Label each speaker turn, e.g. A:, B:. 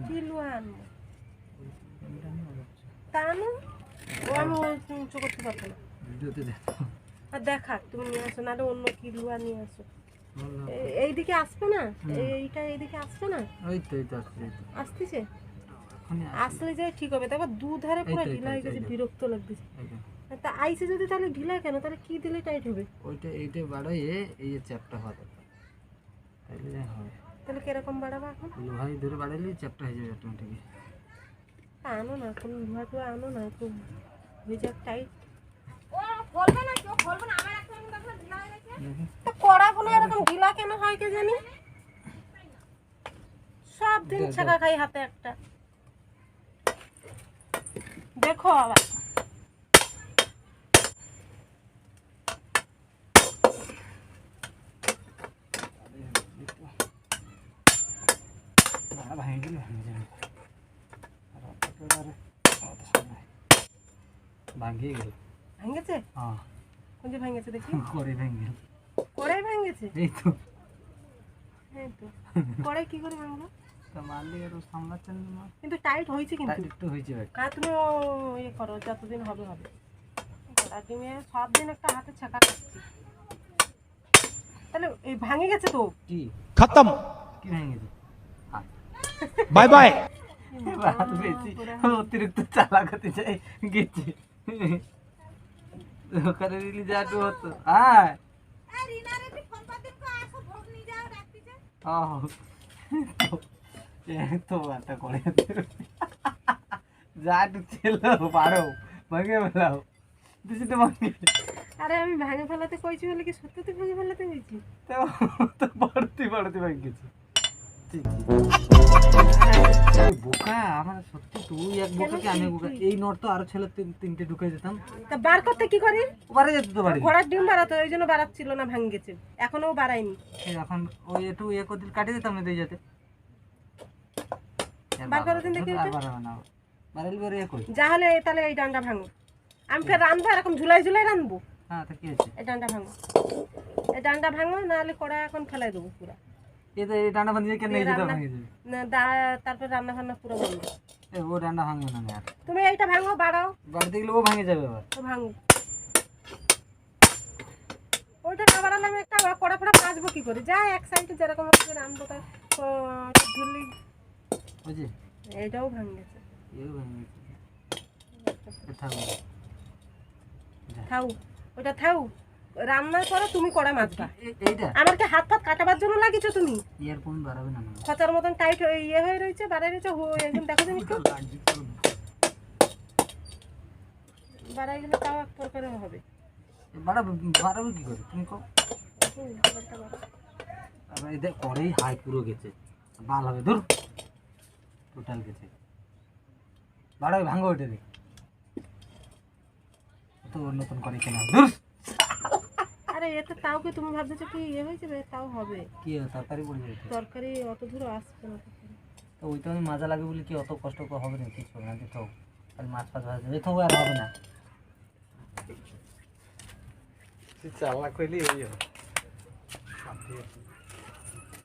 A: কিলুয়া আনবো তা আনো ও আমি উঁচু করতে পারবো না আর দেখা তুমি নিয়ে আসো নাহলে অন্য কিলুয়া নিয়ে আসো এইদিকে আসবে না এইটা এইদিকে আসবে না আসতেছে আসলে যাই ঠিক হবে তারপর দুধারে পুরো ঢিলা হয়ে গেছে বিরক্ত লাগতেছে তা আইসে যদি তাহলে ঢিলা কেন তাহলে কি দিলে টাইট হবে
B: ওইটা এইটা বাড়াইয়ে এই যে চ্যাপটা হওয়া দরকার তাহলে হবে
A: তাহলে কিরকম বাড়াবো এখন
B: লোহাই ধরে বাড়াইলে চ্যাপটা হয়ে যাবে অটোমেটিক
A: আনো না কোন লোহা তো আনো না একটু হয়ে যাক টাইট ও বলবে না কেউ বলবে না আমার একটা দেখো ঢিলা হয়ে গেছে তো কড়াগুলো এরকম ঢিলা কেন হয় কে জানি সব দিন ছাকা খাই হাতে একটা দেখো আবার
B: ভাঙিয়ে গেল
A: ভাঙেছে
B: হ্যাঁ
A: কোন যে ভাঙেছে দেখি
B: করে ভেঙে
A: কড়াই ভাঙেছে
B: এই তো
A: কড়াই কি করে ভাঙলো
B: তা মারলে আর সামলাচ্ছেন না
A: কিন্তু টাইট হয়েছে কিন্তু
B: একটু হয়েছে
A: আর তুমি ইয়ে করো যতদিন হবে হবে আর তুমি সব দিন একটা হাতে ছাকা খাচ্ছি তাহলে এই ভাঙে গেছে তো
B: কি
C: खत्म
B: কি ভেঙে গেছে
C: बाय बाय
B: অতিরিক্ত চালাক হতে চাই গেছে ওখানে রিলি যাটু হতো হ্যাঁ তো একটা করে যাটু ছিল পারো ভাঙে ফেলাও দিছি তো ভাঙে
A: আরে আমি ভাঙে ফেলাতে কইছি বলে কি সত্যি ভাঙে ফেলাতে কইছি
B: তো বাড়তি বাড়তি ভাঙে গেছে বোকা আমার সত্যি তুই এক বোকা কি আমি বোকা এই নট তো আরো ছেলে তিনটে ঢুকে যেতাম
A: তা বার করতে কি করি
B: বাড়ি যেত তো বাড়ি
A: ঘোড়ার ডিম বাড়াতো ওই জন্য বাড়াচ্ছিল না ভাঙে গেছে এখনো বাড়ায়নি
B: এখন ওই একটু ইয়ে করে কাটিয়ে দিতাম না দিয়ে যেতে
A: বার করে দিন দেখি
B: আর বাড়াবে না বাড়াইলে বের ইয়ে করি
A: যা হলে তাহলে এই ডান্ডা ভাঙো আমি ফের রানবো এরকম ঝুলাই ঝুলাই রানবো
B: হ্যাঁ তা কি আছে
A: এই ডান্ডা ভাঙো নাহলে কড়া এখন ফেলাই দেবো পুরা
B: এই ডান্ডা বাঁধিয়ে কেন এই যেটা ভেঙে যাবে
A: না তারপর রান্না ফান্না পুরো বন্ধ
B: ও ডান্ডা ভাঙবে না আর
A: তুমি এইটা ভাঙো বাড়াও
B: বাড়িতে গেলে ও ভেঙে যাবে আবার
A: তো ভাঙো ওইটা না বাড়ালে আমি একটা কড়া ফড়া পাঁচবো কি করে যা এক সাইডে যেরকম করে রানবো তার ধরলি
B: বুঝলি
A: এইটাও ভাঙে গেছে
B: এও ভেঙে গেছে
A: থাও ওটা থাও রান্নার পরে তুমি কড়া মাছবা
B: এইটা
A: আমার কি হাত ফাত কাটাবার জন্য লাগিয়েছো তুমি
B: ইয়ারফোন বাড়াবে না
A: খচার মতন টাইট ইয়ে হয়ে রয়েছে বাড়াই রয়েছে একদম দেখো তুমি একটু বাড়াই গেলে তাও এক প্রকারে হবে
B: বাড়াবে কি করে তুমি কও এটা করেই হাই পুরো গেছে বাল হবে ধর টোটাল গেছে বাড়াবে ভাঙো ওইটা রে তো নতুন করে কেনা ধর
A: আরে এতে তাও কি তুমি ভাবছো কি ইয়ে হয়ে যাবে তাও হবে
B: কি তরকারি পড়ে যাবে
A: তরকারি অত দূর আসবে না
B: তো ওইটা আমি মাজা লাগে বলে কি অত কষ্ট হবে না কিছু না দিতে আর মাছ ফাছ ভাজা দিতে আর হবে না চালা কইলে এই হবে